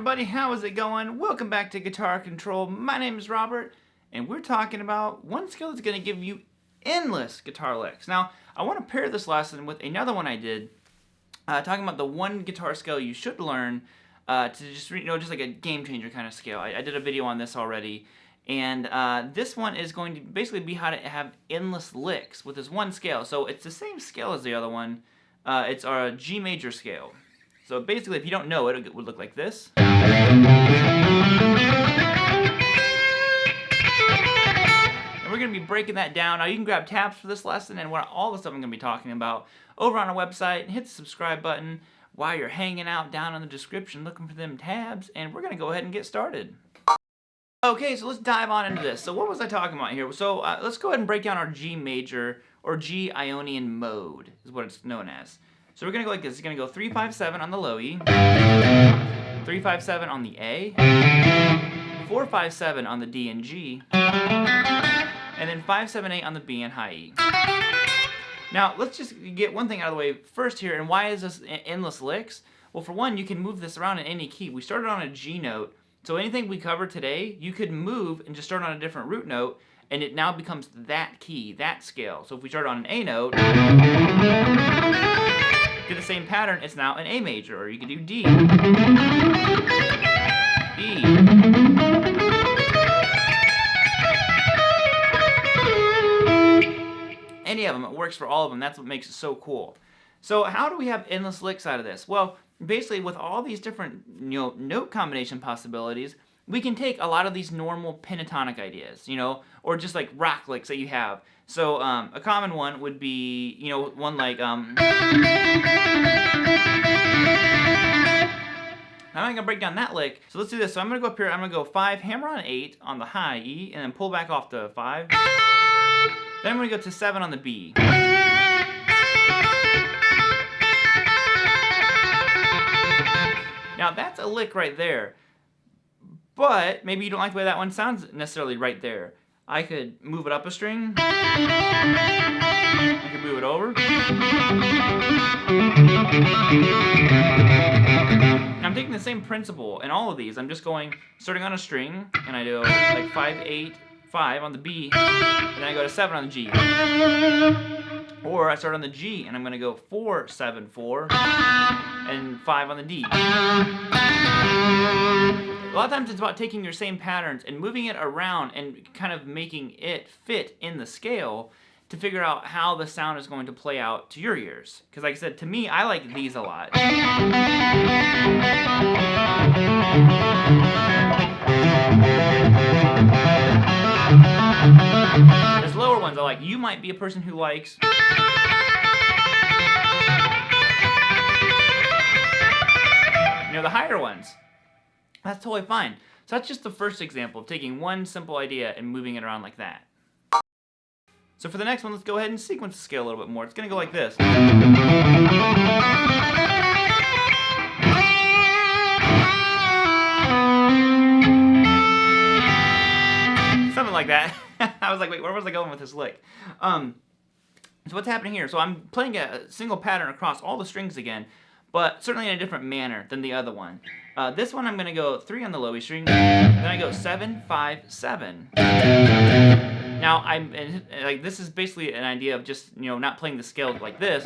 everybody, how is it going? Welcome back to Guitar Control. My name is Robert, and we're talking about one skill that's going to give you endless guitar licks. Now, I want to pair this lesson with another one I did, talking about the one guitar scale you should learn to just like a game changer kind of scale. I did a video on this already, and this one is going to basically be how to have endless licks with this one scale. So it's the same scale as the other one. It's our G major scale. So basically, if you don't know it, it would look like this. And we're going to be breaking that down. Now, you can grab tabs for this lesson and all the stuff I'm going to be talking about over on our website. Hit the subscribe button while you're hanging out down in the description looking for them tabs, and we're going to go ahead and get started. Okay, so let's dive on into this. So what was I talking about here? So let's go ahead and break down our G major, or G Ionian mode, is what it's known as. So we're going to go like this. It's going to go 3-5-7 on the low E, 3-5-7 on the A, 4-5-7 on the D and G, and then 5-7-8 on the B and high E. Now, let's just get one thing out of the way first here, and why is this endless licks? Well, for one, you can move this around in any key. We started on a G note, so anything we cover today, you could move and just start on a different root note, and it now becomes that key, that scale. So if we start on an A note, do the same pattern, it's now an A major, or you could do D, E, any of them. It works for all of them. That's what makes it so cool. So how do we have endless licks out of this? Well, basically with all these different note combination possibilities, we can take a lot of these normal pentatonic ideas, or just like rock licks that you have. So a common one would be, one like I'm not gonna break down that lick. So let's do this. So I'm gonna go up here. I'm gonna go 5, hammer on 8 on the high E, and then pull back off to 5. Then I'm gonna go to 7 on the B. Now that's a lick right there. But maybe you don't like the way that one sounds necessarily right there. I could move it up a string. I could move it over. I'm taking the same principle in all of these. I'm just starting on a string, and I do like 5-8-5 on the B, and then I go to 7 on the G. Or I start on the G, and I'm going to go 4-7-4, and 5 on the D. A lot of times it's about taking your same patterns and moving it around and kind of making it fit in the scale to figure out how the sound is going to play out to your ears. Because like I said, to me, I like these a lot. There's lower ones I like. You might be a person who likes... the higher ones. That's totally fine. So that's just the first example of taking one simple idea and moving it around like that. So for the next one, let's go ahead and sequence the scale a little bit more. It's going to go like this. Something like that. I was like, wait, where was I going with this lick? So what's happening here? So I'm playing a single pattern across all the strings again, but certainly in a different manner than the other one. This one I'm going to go 3 on the low E string, then I go 7-5-7. Now this is basically an idea of just not playing the scale like this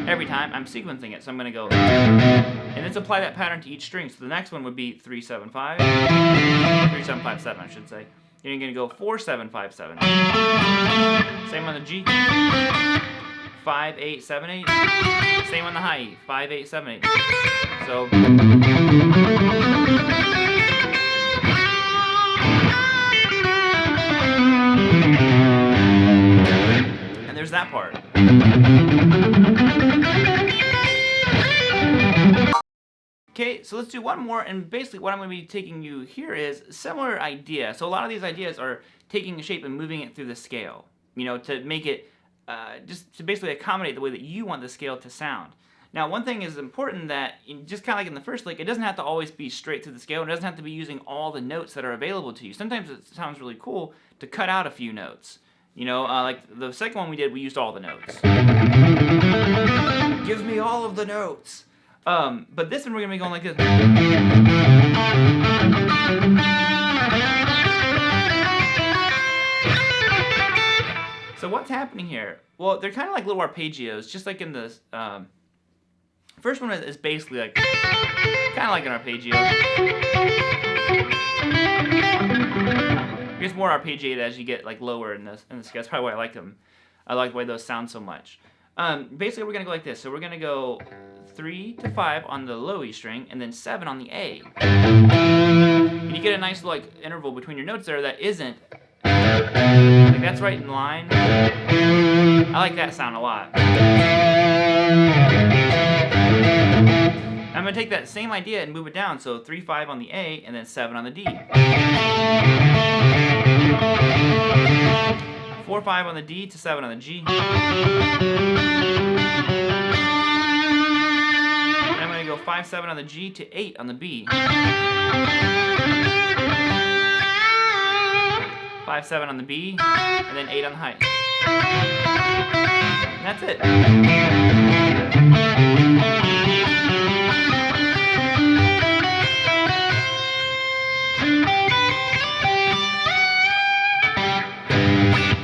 every time. I'm sequencing it, so I'm going to go and let's apply that pattern to each string. So the next one would be 3-7-5, 3-7-5-7, I should say. Then you're going to go 4-7-5-7. Same on the G. 5-8-7-8. Same on the high E. 5-8-7-8. So. And there's that part. Okay, so let's do one more, and basically what I'm going to be taking you here is a similar idea. So a lot of these ideas are taking a shape and moving it through the scale, to make it just to basically accommodate the way that you want the scale to sound. Now, one thing is important that, just kind of like in the first lick, it doesn't have to always be straight through the scale. It doesn't have to be using all the notes that are available to you. Sometimes it sounds really cool to cut out a few notes. Like the second one we did, we used all the notes. Give me all of the notes. But this one we're gonna be going like this. So what's happening here? Well, they're kind of like little arpeggios, just like in the first one is basically like kind of like an arpeggio. It gets more arpeggiated as you get like lower in the scale. That's probably why I like them. I like the way those sound so much. Basically, we're gonna go like this. So we're gonna go 3 to 5 on the low E string, and then 7 on the A. And you get a nice like interval between your notes there that isn't. Like that's right in line. I like that sound a lot. I'm gonna take that same idea and move it down. So 3, 5 on the A, and then 7 on the D. 4, 5 on the D to 7 on the G. And I'm gonna go 5, 7 on the G to 8 on the B. 5, 7 on the B, and then 8 on the high. And that's it.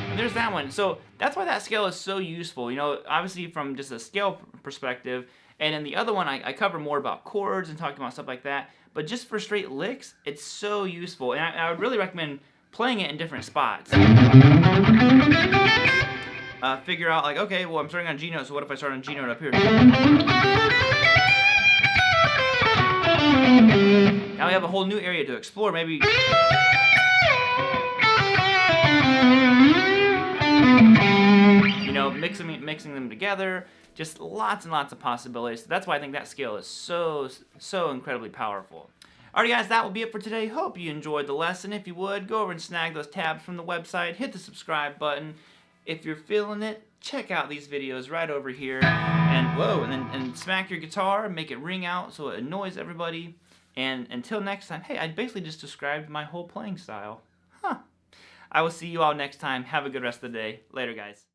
And there's that one. So that's why that scale is so useful. You know, obviously from just a scale perspective, and in the other one I cover more about chords and talking about stuff like that. But just for straight licks, it's so useful. And I would really recommend playing it in different spots. Figure out like, okay, well I'm starting on G note, so what if I start on G note up here? Now we have a whole new area to explore. Maybe you know, mixing them together. Just lots and lots of possibilities. So that's why I think that scale is so incredibly powerful. Alright guys, that will be it for today. Hope you enjoyed the lesson. If you would, go over and snag those tabs from the website. Hit the subscribe button. If you're feeling it, check out these videos right over here. And smack your guitar and make it ring out so it annoys everybody. And until next time, hey, I basically just described my whole playing style. I will see you all next time. Have a good rest of the day. Later, guys.